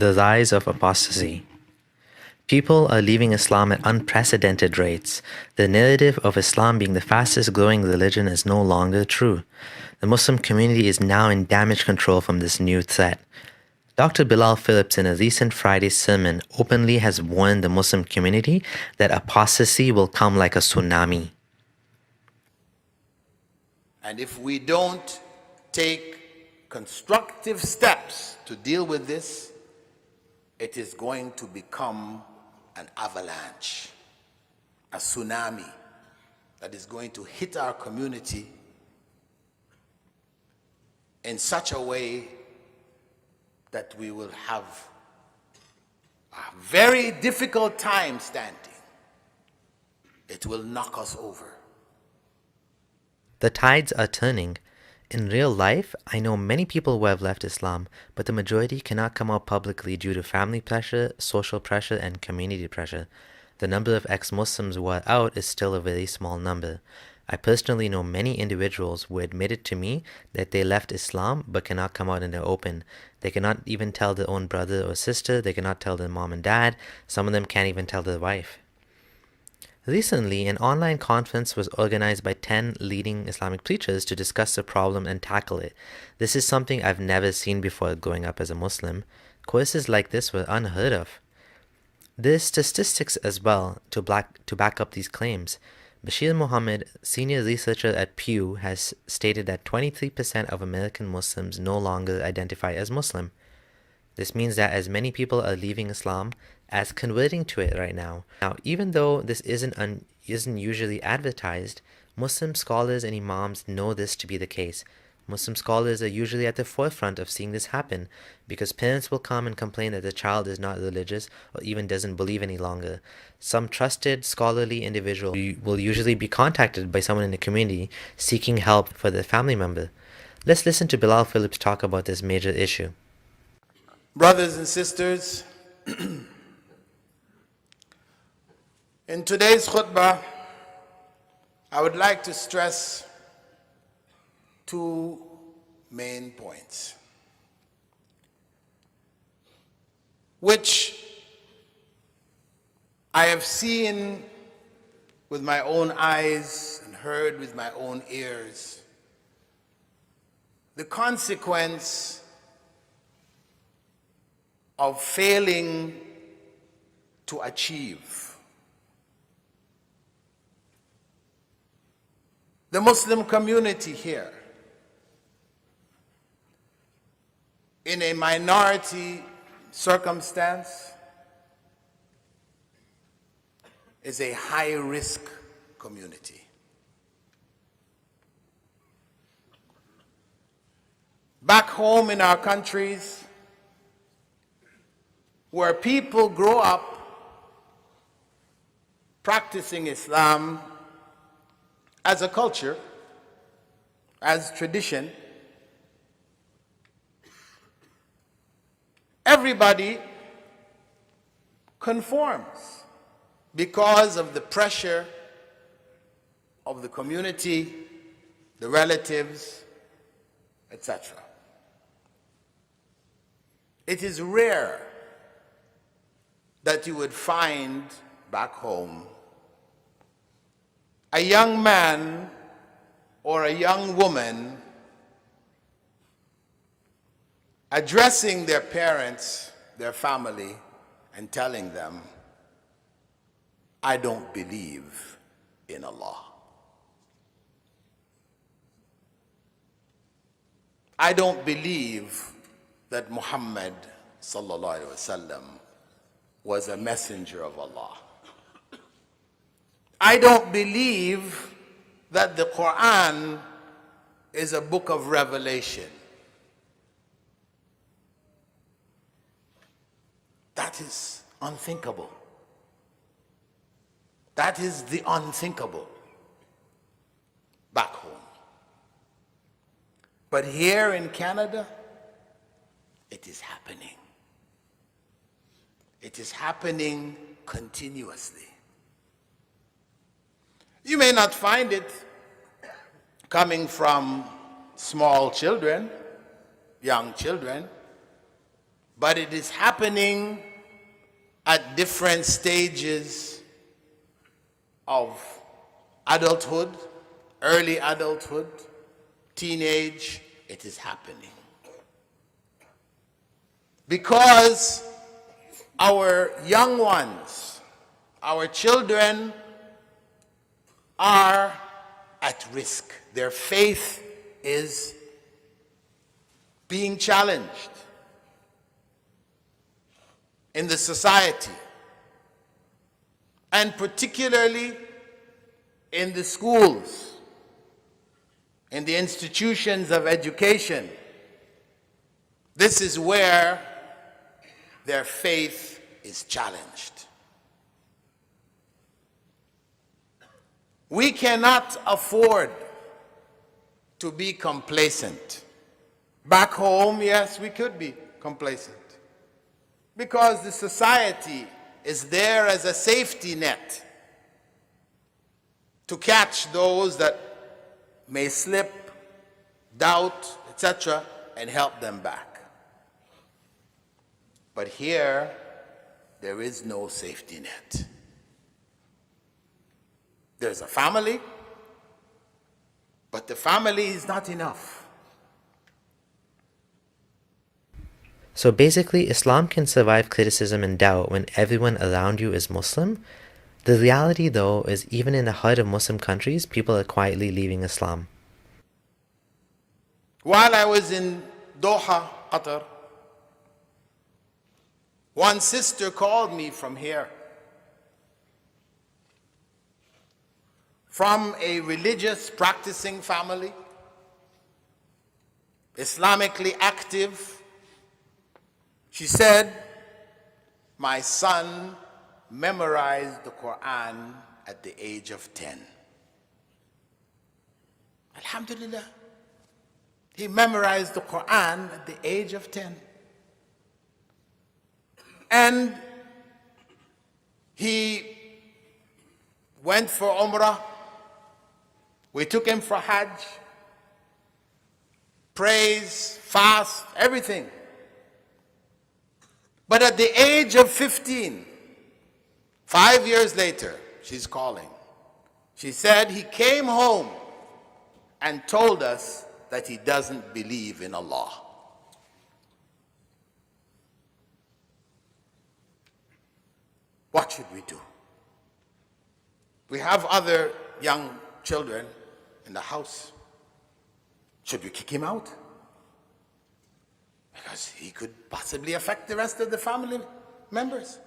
The rise of apostasy. People are leaving Islam at unprecedented rates. The narrative of Islam being the fastest growing religion is no longer true. The Muslim community is now in damage control from this new threat. Dr. Bilal Phillips, in a recent Friday sermon, openly has warned the Muslim community that apostasy will come like a tsunami. And if we don't take constructive steps to deal with this, it is going to become an avalanche, a tsunami that is going to hit our community in such a way that we will have a very difficult time standing. It will knock us over. The tides are turning. In real life, I know many people who have left Islam, but the majority cannot come out publicly due to family pressure, social pressure, and community pressure. The number of ex-Muslims who are out is still a very small number. I personally know many individuals who admitted to me that they left Islam but cannot come out in the open. They cannot even tell their own brother or sister, they cannot tell their mom and dad, some of them can't even tell their wife. Recently, an online conference was organized by 10 leading Islamic preachers to discuss the problem and tackle it. This is something I've never seen before growing up as a Muslim. Courses like this were unheard of. There's statistics as well to back up these claims. Bashir Muhammad, senior researcher at Pew, has stated that 23% of American Muslims no longer identify as Muslim. This means that as many people are leaving Islam as converting to it right now. Now, even though this isn't usually advertised, Muslim scholars and imams know this to be the case. Muslim scholars are usually at the forefront of seeing this happen because parents will come and complain that the child is not religious or even doesn't believe any longer. Some trusted scholarly individual will usually be contacted by someone in the community seeking help for their family member. Let's listen to Bilal Phillips talk about this major issue. Brothers and sisters, in today's khutbah, I would like to stress two main points, which I have seen with my own eyes and heard with my own ears. The consequence of failing to achieve. The Muslim community here, in a minority circumstance, is a high-risk community. Back home in our countries, where people grow up practicing Islam as a culture, as tradition, everybody conforms because of the pressure of the community, the relatives, etc. It is rare that you would find back home a young man or a young woman addressing their parents, their family, and telling them, I don't believe in Allah. I don't believe that Muhammad sallallahu alaihi wasallam was a messenger of Allah. I don't believe that the Quran is a book of revelation. That is unthinkable. That is the unthinkable back home. But here in Canada, it is happening. It is happening continuously. You may not find it coming from small children, young children, but it is happening at different stages of adulthood, early adulthood, teenage. It is happening. Because our young ones, our children, are at risk. Their faith is being challenged in the society, and particularly in the schools, in the institutions of education. This is where their faith is challenged. We cannot afford to be complacent. Back home, yes, we could be complacent, because the society is there as a safety net to catch those that may slip, doubt, etc., and help them back. But here, there is no safety net. There's a family, but the family is not enough. So basically, Islam can survive criticism and doubt when everyone around you is Muslim. The reality, though, is even in the heart of Muslim countries, people are quietly leaving Islam. While I was in Doha, Qatar, one sister called me from here, from a religious practicing family, Islamically active. She said, my son memorized the Quran at the age of 10. Alhamdulillah. He memorized the Quran at the age of 10. And he went for Umrah. We took him for Hajj. Praise, fast, everything. But at the age of 15, 5 years later, she's calling. She said he came home and told us that he doesn't believe in Allah. What should we do? We have other young children in the house. Should we kick him out? Because he could possibly affect the rest of the family members.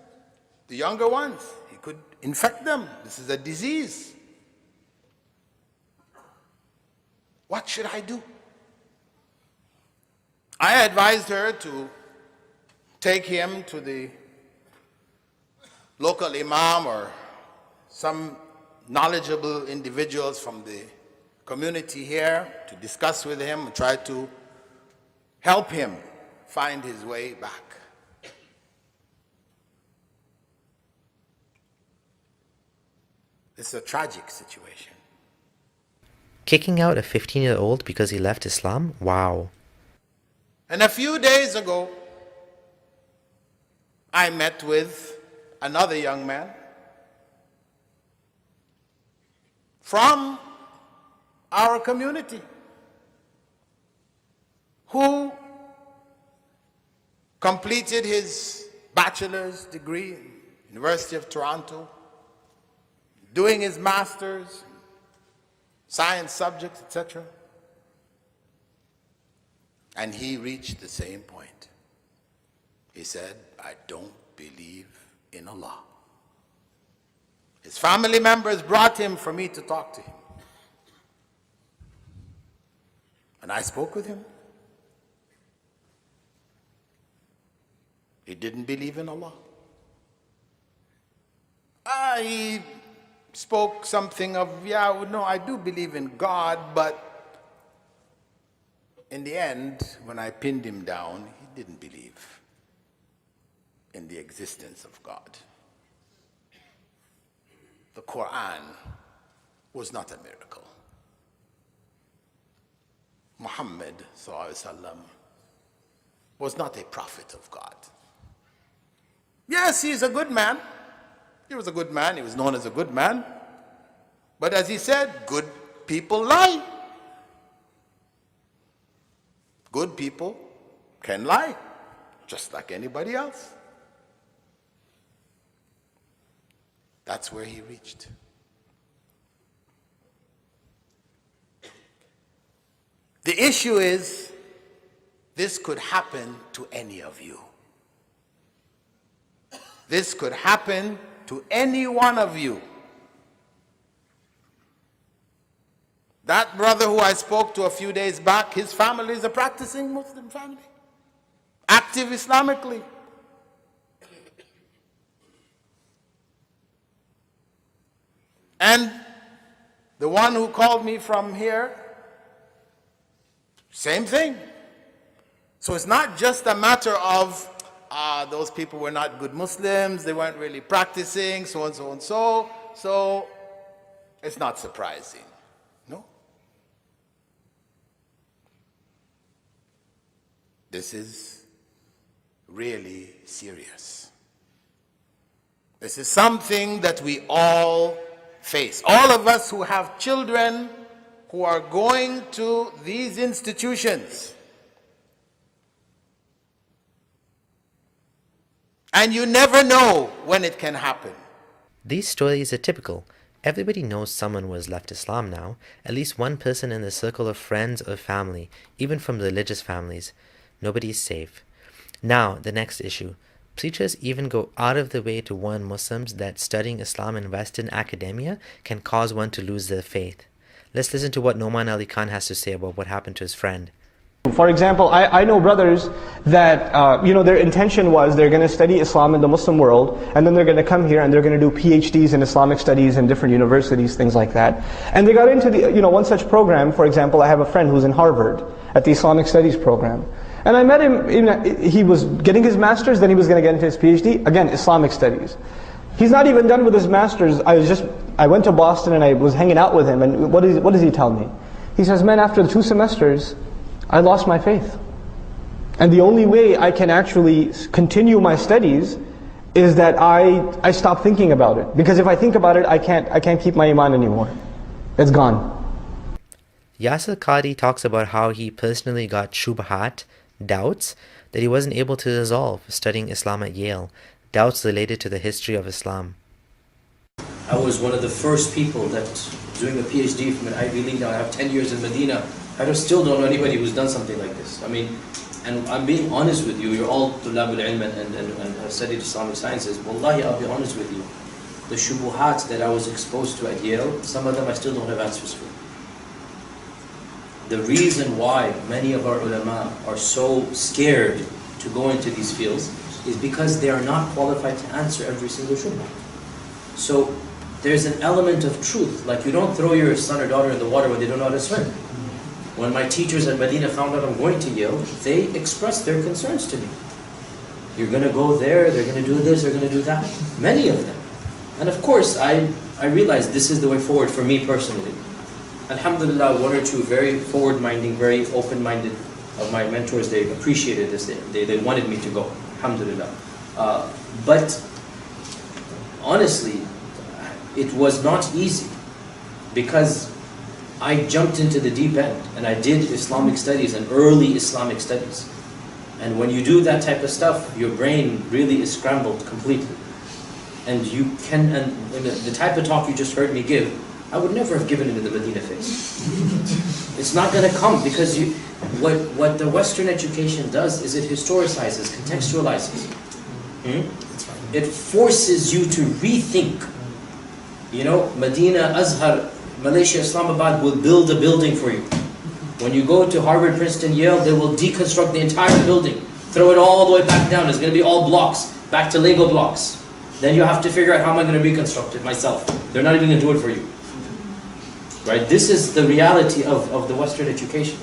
The younger ones, he could infect them. This is a disease. What should I do? I advised her to take him to the local imam or some knowledgeable individuals from the community here to discuss with him and try to help him find his way back. It's a tragic situation. Kicking out a 15-year-old because he left Islam? Wow. And a few days ago, I met with another young man from our community who completed his bachelor's degree in University of Toronto, doing his master's, science subjects, etc. And he reached the same point. He said, I don't believe in Allah. His family members brought him for me to talk to him. And I spoke with him. He didn't believe in Allah. He spoke something of, yeah, no, I do believe in God, but in the end, when I pinned him down, he didn't believe in the existence of God. The Quran was not a miracle. Muhammad ﷺ was not a prophet of God. Yes, he's a good man. He was a good man. He was known as a good man. But as he said, good people lie. Good people can lie, just like anybody else. That's where he reached. The issue is, this could happen to any of you. This could happen to any one of you. That brother who I spoke to a few days back, his family is a practicing Muslim family, active Islamically. And the one who called me from here, same thing. So it's not just a matter of those people were not good Muslims, they weren't really practicing, so and so and so. So it's not surprising. No. This is really serious. This is something that we all face. All of us who have children who are going to these institutions. And you never know when it can happen. These stories are typical. Everybody knows someone who has left Islam now, at least one person in the circle of friends or family, even from religious families. Nobody is safe. Now, the next issue. Preachers even go out of the way to warn Muslims that studying Islam in Western academia can cause one to lose their faith. Let's listen to what Noman Ali Khan has to say about what happened to his friend. For example, I know brothers that, their intention was they're going to study Islam in the Muslim world, and then they're going to come here and they're going to do PhDs in Islamic studies in different universities, things like that. And they got into one such program. For example, I have a friend who's in Harvard at the Islamic studies program. And I met him, he was getting his master's, then he was going to get into his PhD, again, Islamic studies. He's not even done with his master's. I went to Boston and I was hanging out with him, and what does he tell me? He says, man, after the 2 semesters, I lost my faith. And the only way I can actually continue my studies is that I stop thinking about it. Because if I think about it, I can't keep my iman anymore. It's gone. Yasir Qadi talks about how he personally got shubhat, doubts, that he wasn't able to resolve studying Islam at Yale, doubts related to the history of Islam. I was one of the first people that doing a PhD from an Ivy League. Now I have 10 years in Medina. Still don't know anybody who's done something like this. And I'm being honest with you, you're all tulab al-ilm and have studied Islamic sciences. Wallahi, I'll be honest with you. The shubuhat that I was exposed to at Yale, some of them I still don't have answers for. The reason why many of our ulama are so scared to go into these fields is because they are not qualified to answer every single shubha. So there's an element of truth, like you don't throw your son or daughter in the water when they don't know how to swim. When my teachers at Medina found out I'm going to Yale, they expressed their concerns to me. You're going to go there, they're going to do this, they're going to do that. Many of them. And of course, I realized this is the way forward for me personally. Alhamdulillah, one or two very forward-minded, very open-minded of my mentors, they appreciated this. They wanted me to go. Alhamdulillah. But honestly, it was not easy because I jumped into the deep end and I did Islamic studies and early Islamic studies. And when you do that type of stuff, your brain really is scrambled completely. And the type of talk you just heard me give, I would never have given it in the Medina phase. It's not going to come because what the Western education does is it historicizes, contextualizes. It forces you to rethink. Medina, Azhar, Malaysia, Islamabad will build a building for you. When you go to Harvard, Princeton, Yale, they will deconstruct the entire building, throw it all the way back down. It's going to be all blocks, back to Lego blocks. Then you have to figure out how am I going to reconstruct it myself. They're not even going to do it for you. Right? This is the reality of the Western education,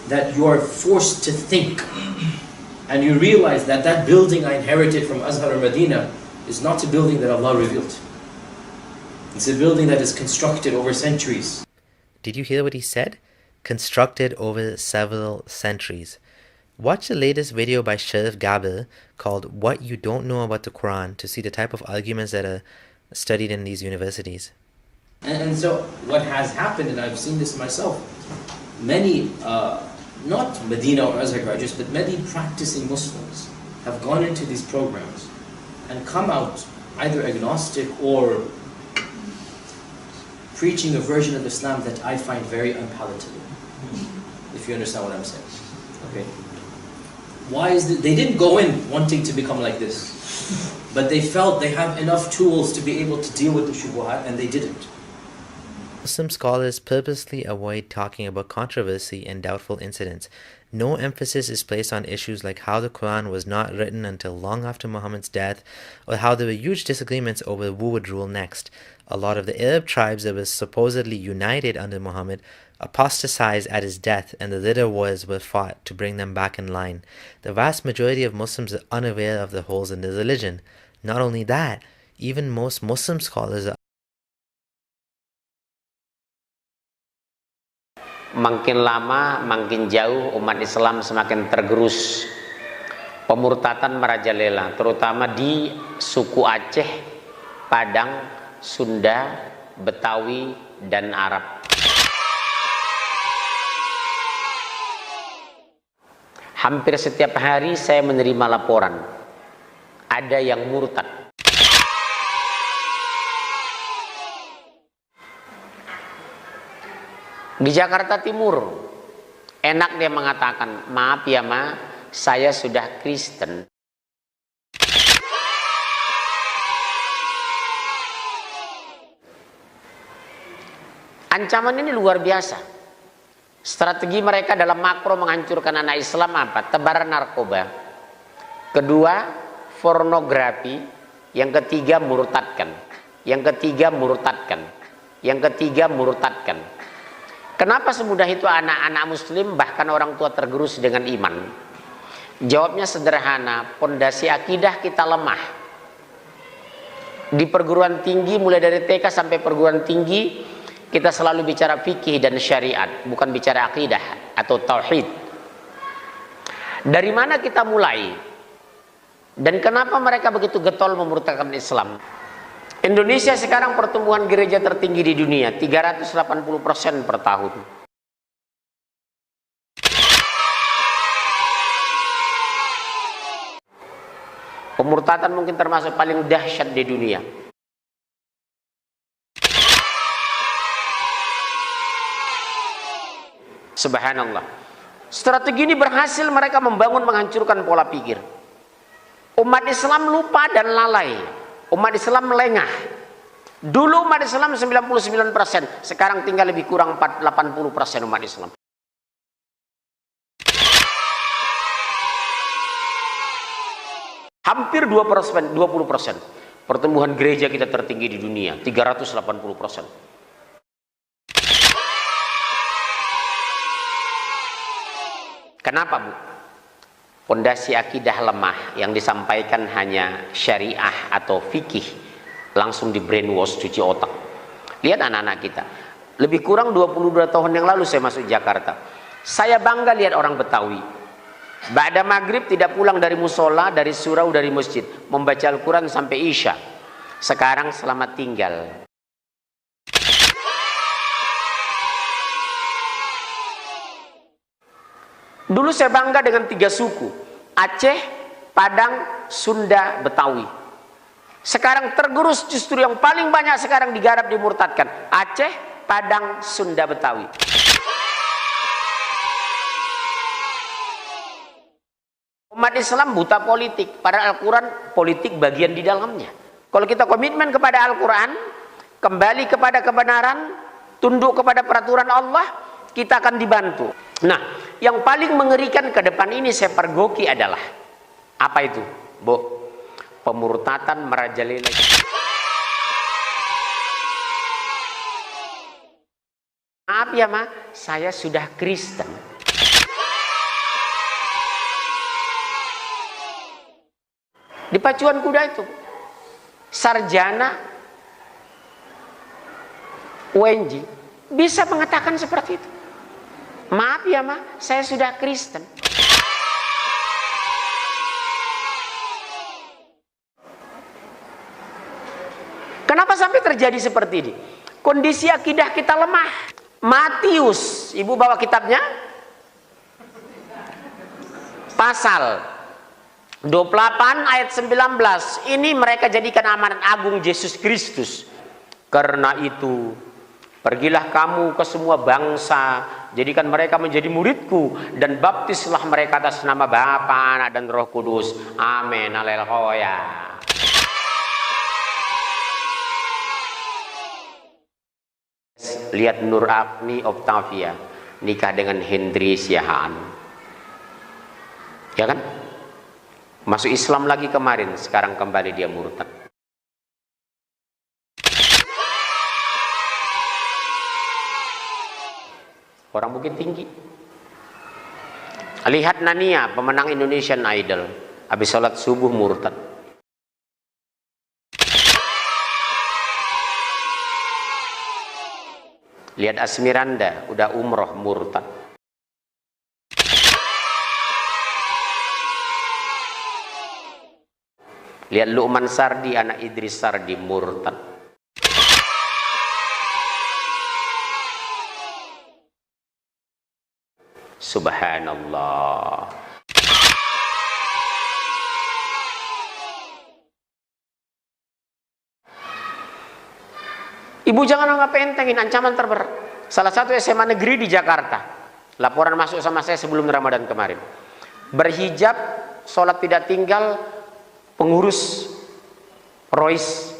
that you are forced to think. And you realize that that building I inherited from Azhar or Medina is not a building that Allah revealed. It's a building that is constructed over centuries. Did you hear what he said? Constructed over several centuries. Watch the latest video by Sharif Gaber called What You Don't Know About the Quran to see the type of arguments that are studied in these universities. And so what has happened, and I've seen this myself, many, not Medina or Azhar graduates, but many practicing Muslims have gone into these programs and come out either agnostic or preaching a version of Islam that I find very unpalatable, if you understand what I'm saying. Okay. Why is it? They didn't go in wanting to become like this, but they felt they have enough tools to be able to deal with the shubuhat, and they didn't. Muslim scholars purposely avoid talking about controversy and doubtful incidents. No emphasis is placed on issues like how the Quran was not written until long after Muhammad's death, or how there were huge disagreements over who would rule next. A lot of the Arab tribes that were supposedly united under Muhammad apostatized at his death, and the later wars were fought to bring them back in line. The vast majority of Muslims are unaware of the holes in the religion. Not only that, even most Muslim scholars are makin lama, makin jauh umat Islam semakin tergerus. Pemurtatan merajalela, terutama di suku Aceh, Padang, Sunda, Betawi, dan Arab. Hampir setiap hari saya menerima laporan, ada yang murtad. Di Jakarta Timur, enak dia mengatakan, maaf ya ma, saya sudah Kristen. Ancaman ini luar biasa. Strategi mereka dalam makro menghancurkan anak Islam apa? Tebaran narkoba. Kedua, pornografi. Yang ketiga, murtadkan. Yang ketiga, murtadkan. Yang ketiga, murtadkan. Kenapa semudah itu anak-anak muslim bahkan orang tua tergerus dengan iman? Jawabnya sederhana, pondasi akidah kita lemah. Di perguruan tinggi mulai dari TK sampai perguruan tinggi kita selalu bicara fikih dan syariat, bukan bicara akidah atau tauhid. Dari mana kita mulai? Dan kenapa mereka begitu getol memurtadkan Islam? Indonesia sekarang pertumbuhan gereja tertinggi di dunia, 380% per tahun. Pemurtadan mungkin termasuk paling dahsyat di dunia. Subhanallah. Strategi ini berhasil mereka membangun, menghancurkan pola pikir. Umat Islam lupa dan lalai. Umat Islam lengah. Dulu umat Islam 99%, sekarang tinggal lebih kurang 80% umat Islam. Hampir 20%. Pertumbuhan gereja kita tertinggi di dunia, 380%. Kenapa, Bu? Pondasi akidah lemah, yang disampaikan hanya syariah atau fikih, langsung di brainwash, cuci otak. Lihat anak-anak kita, lebih kurang 22 tahun yang lalu saya masuk Jakarta. Saya bangga lihat orang Betawi, ba'da maghrib tidak pulang dari musola, dari surau, dari masjid, membaca Al-Quran sampai Isya. Sekarang selamat tinggal. Dulu saya bangga dengan 3 suku, Aceh, Padang, Sunda, Betawi. Sekarang tergerus, justru yang paling banyak sekarang digarap, dimurtadkan, Aceh, Padang, Sunda, Betawi. Umat Islam buta politik, padahal Al-Quran politik bagian di dalamnya. Kalau kita komitmen kepada Al-Quran, kembali kepada kebenaran, tunduk kepada peraturan Allah, kita akan dibantu. Nah, yang paling mengerikan ke depan ini saya pergoki adalah apa itu, Bu? Pemurtatan merajalela. Maaf ya, Ma, saya sudah Kristen. Di pacuan kuda itu, sarjana UNJ bisa mengatakan seperti itu. Maaf ya, Ma, saya sudah Kristen. sampai terjadi seperti ini? Kondisi akidah kita lemah. Matius, ibu bawa kitabnya? Pasal 28 ayat 19. Ini mereka jadikan amanat agung Yesus Kristus. Karena itu, pergilah kamu ke semua bangsa, jadikan mereka menjadi muridku, dan baptislah mereka atas nama Bapa, Anak, dan Roh Kudus. Amin. Haleluya. Lihat Nur Agni Octavia nikah dengan Hendri Siahaan, ya kan? Masuk Islam lagi kemarin, sekarang kembali dia murtad. Orang Bukit Tinggi. Lihat Nania, pemenang Indonesian Idol, habis sholat subuh murtad. Lihat Asmiranda, udah umroh murtad. Lihat Luqman Sardi, anak Idris Sardi, murtad. Subhanallah. Ibu jangan anggap entengin ancaman terberat. Salah satu SMA negeri di Jakarta, laporan masuk sama saya sebelum Ramadan kemarin. Berhijab, sholat tidak tinggal, pengurus Rois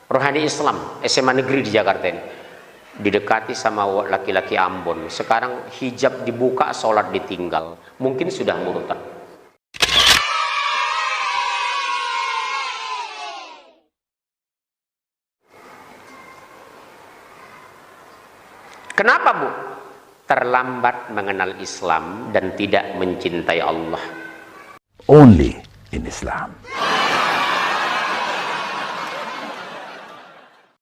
Rohani Islam SMA negeri di Jakarta ini didekati sama laki-laki Ambon. Sekarang hijab dibuka, sholat ditinggal. Mungkin sudah murtad. Kenapa, Bu? Terlambat mengenal Islam dan tidak mencintai Allah. Only in Islam.